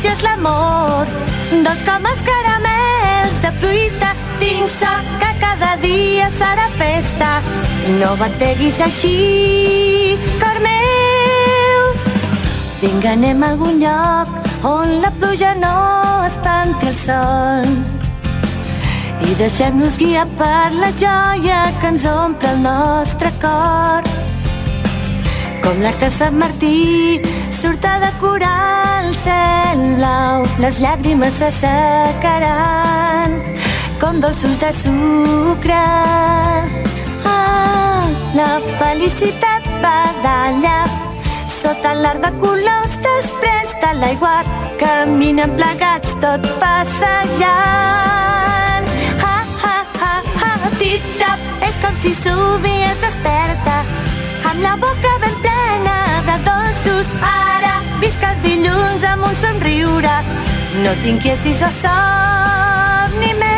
deliciós l'amor, dolç com els caramels de fruita. Tinc sort que cada dia serà festa. No bateguis així, cor meu. Vinga, anem a algun lloc on la pluja no espanti el sol i deixem-nos guiar per la joia que ens omple el nostre cor. Com l'arc de Sant Martí surt a decorar el cel blau, les llàgrimes s'assecaran com dolços de sucre. La felicitat badalla sota l'arc de colors després de l'aiguat. Caminen plegats tot passejant. Tic-tac, és com si somies desperta amb la boca ben plena de dolços. Ara visc els dilluns amb un somriure. No t'inquietis, o somni meu.